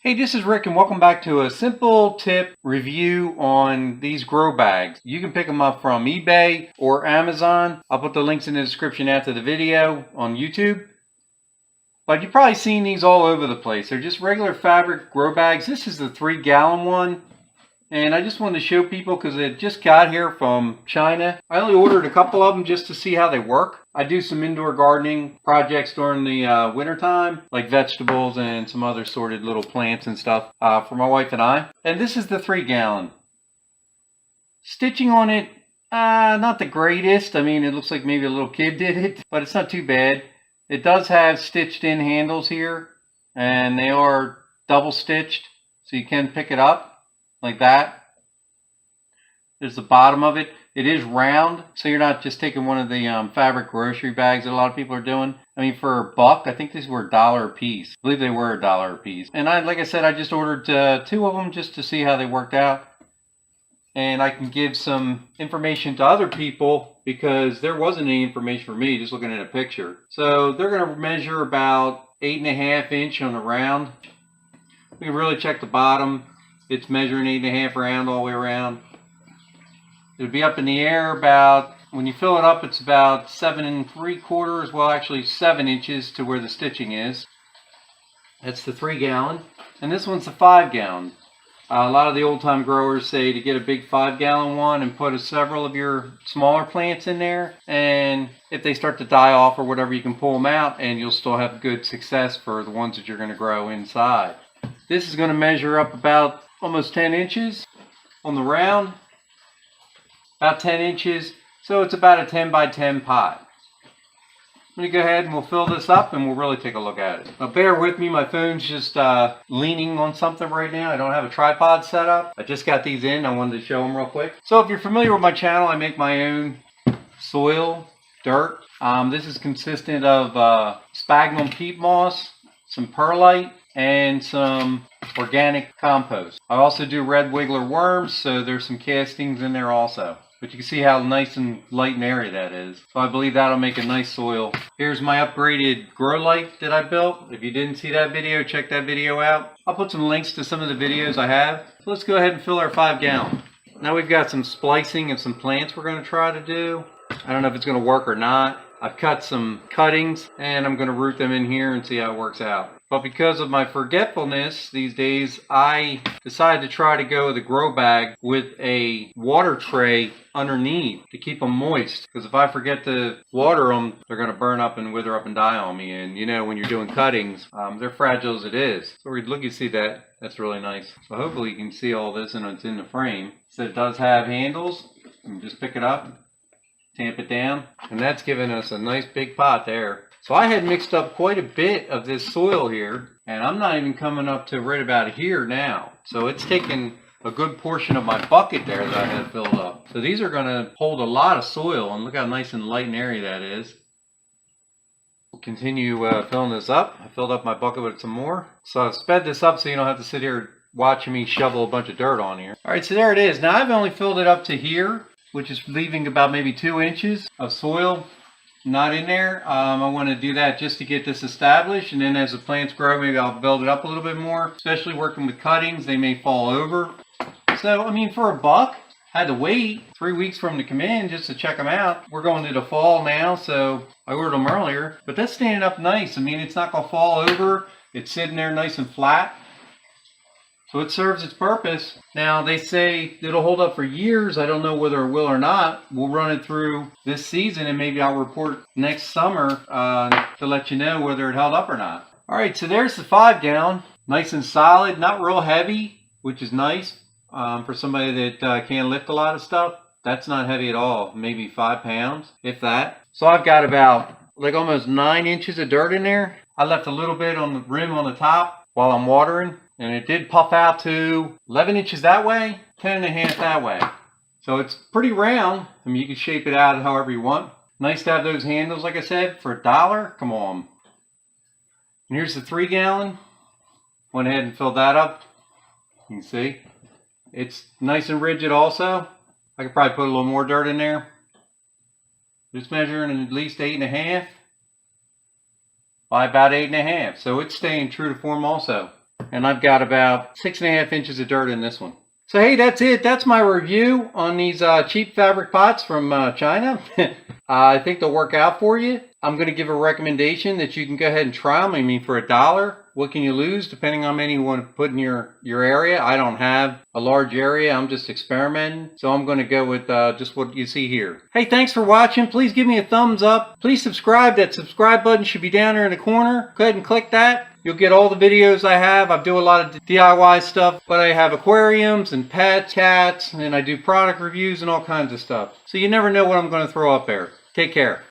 Hey, this is Rick and welcome back to a simple tip review on these grow bags. You can pick them up from eBay or Amazon. I'll put the links in the description after the video on YouTube. But you've probably seen these all over the place. They're just regular fabric grow bags. This is the 3-gallon one. And I just wanted to show people because it just got here from China. I only ordered a couple of them just to see how they work. I do some indoor gardening projects during the winter time, like vegetables and some other sorted little plants and stuff for my wife and I. And this is the 3-gallon. Stitching on it, not the greatest. I mean, it looks like maybe a little kid did it, but it's not too bad. It does have stitched in handles here, and they are double stitched, so you can pick it up like that. There's the bottom of it. It is round, so you're not just taking one of the fabric grocery bags that a lot of people are doing. I mean, for $1, I think these were $1 a piece. I believe they were $1 a piece. And like I said, I just ordered 2 of them just to see how they worked out. And I can give some information to other people because there wasn't any information for me just looking at a picture. So they're going to measure about 8.5 inch on the round. We can really check the bottom. It's measuring 8.5 round all the way around. It'll be up in the air about, when you fill it up, it's about 7 3/4, well actually 7 inches to where the stitching is. That's the 3-gallon. And this one's the 5-gallon. A lot of the old time growers say to get a big 5-gallon one and put several of your smaller plants in there. And if they start to die off or whatever, you can pull them out and you'll still have good success for the ones that you're going to grow inside. This is going to measure up about almost 10 inches on the round. About 10 inches, so it's about a 10 by 10 pot. I'm going to go ahead and we'll fill this up and we'll really take a look at it. Now bear with me, my phone's just leaning on something right now. I don't have a tripod set up. I just got these in, I wanted to show them real quick. So if you're familiar with my channel, I make my own soil, dirt. This is consistent of sphagnum peat moss, some perlite, and some organic compost. I also do red wiggler worms, so there's some castings in there also. But you can see how nice and light and airy that is. So I believe that'll make a nice soil. Here's my upgraded grow light that I built. If you didn't see that video, check that video out. I'll put some links to some of the videos I have. So let's go ahead and fill our 5-gallon. Now we've got some splicing of some plants we're going to try to do. I don't know if it's going to work or not. I've cut some cuttings and I'm going to root them in here and see how it works out. But because of my forgetfulness these days, I decided to try to go with a grow bag with a water tray underneath to keep them moist. Because if I forget to water them, they're going to burn up and wither up and die on me. And you know, when you're doing cuttings, they're fragile as it is. So look, you see that. That's really nice. So hopefully you can see all this and it's in the frame. So it does have handles. You can just pick it up, tamp it down, and that's giving us a nice big pot there. So I had mixed up quite a bit of this soil here, and I'm not even coming up to right about here now. So it's taken a good portion of my bucket there that I had filled up. So these are going to hold a lot of soil, and look how nice and light and airy that is. We'll continue filling this up. I filled up my bucket with some more. So I've sped this up so you don't have to sit here watching me shovel a bunch of dirt on here. All right, so there it is. Now I've only filled it up to here, which is leaving about maybe 2 inches of soil not in there. I want to do that just to get this established, and then as the plants grow, maybe I'll build it up a little bit more. Especially working with cuttings, they may fall over. So I mean, for $1, I had to wait 3 weeks for them to come in just to check them out. We're going to the fall now, so I ordered them earlier, but that's standing up nice. I mean, it's not going to fall over. It's sitting there nice and flat. So it serves its purpose. Now they say it'll hold up for years. I don't know whether it will or not. We'll run it through this season and maybe I'll report next summer to let you know whether it held up or not. All right, so there's the 5-gallon. Nice and solid, not real heavy, which is nice for somebody that can't lift a lot of stuff. That's not heavy at all, maybe 5 pounds, if that. So I've got about like almost 9 inches of dirt in there. I left a little bit on the rim on the top while I'm watering. And it did puff out to 11 inches that way, 10.5 that way. So it's pretty round. I mean, you can shape it out however you want. Nice to have those handles, like I said, for $1. Come on. And here's the 3-gallon. Went ahead and filled that up. You can see. It's nice and rigid also. I could probably put a little more dirt in there. It's measuring at least 8.5 by about 8.5. So it's staying true to form also. And I've got about 6.5 inches of dirt in this one. So hey, that's it. That's my review on these cheap fabric pots from China. I think they'll work out for you. I'm going to give a recommendation that you can go ahead and try them. I mean, for $1, what can you lose depending on how many you want to put in your area? I don't have a large area. I'm just experimenting. So I'm going to go with just what you see here. Hey, thanks for watching. Please give me a thumbs up. Please subscribe. That subscribe button should be down there in the corner. Go ahead and click that. You'll get all the videos I have. I do a lot of DIY stuff, but I have aquariums and pets, cats, and I do product reviews and all kinds of stuff. So you never know what I'm going to throw up there. Take care.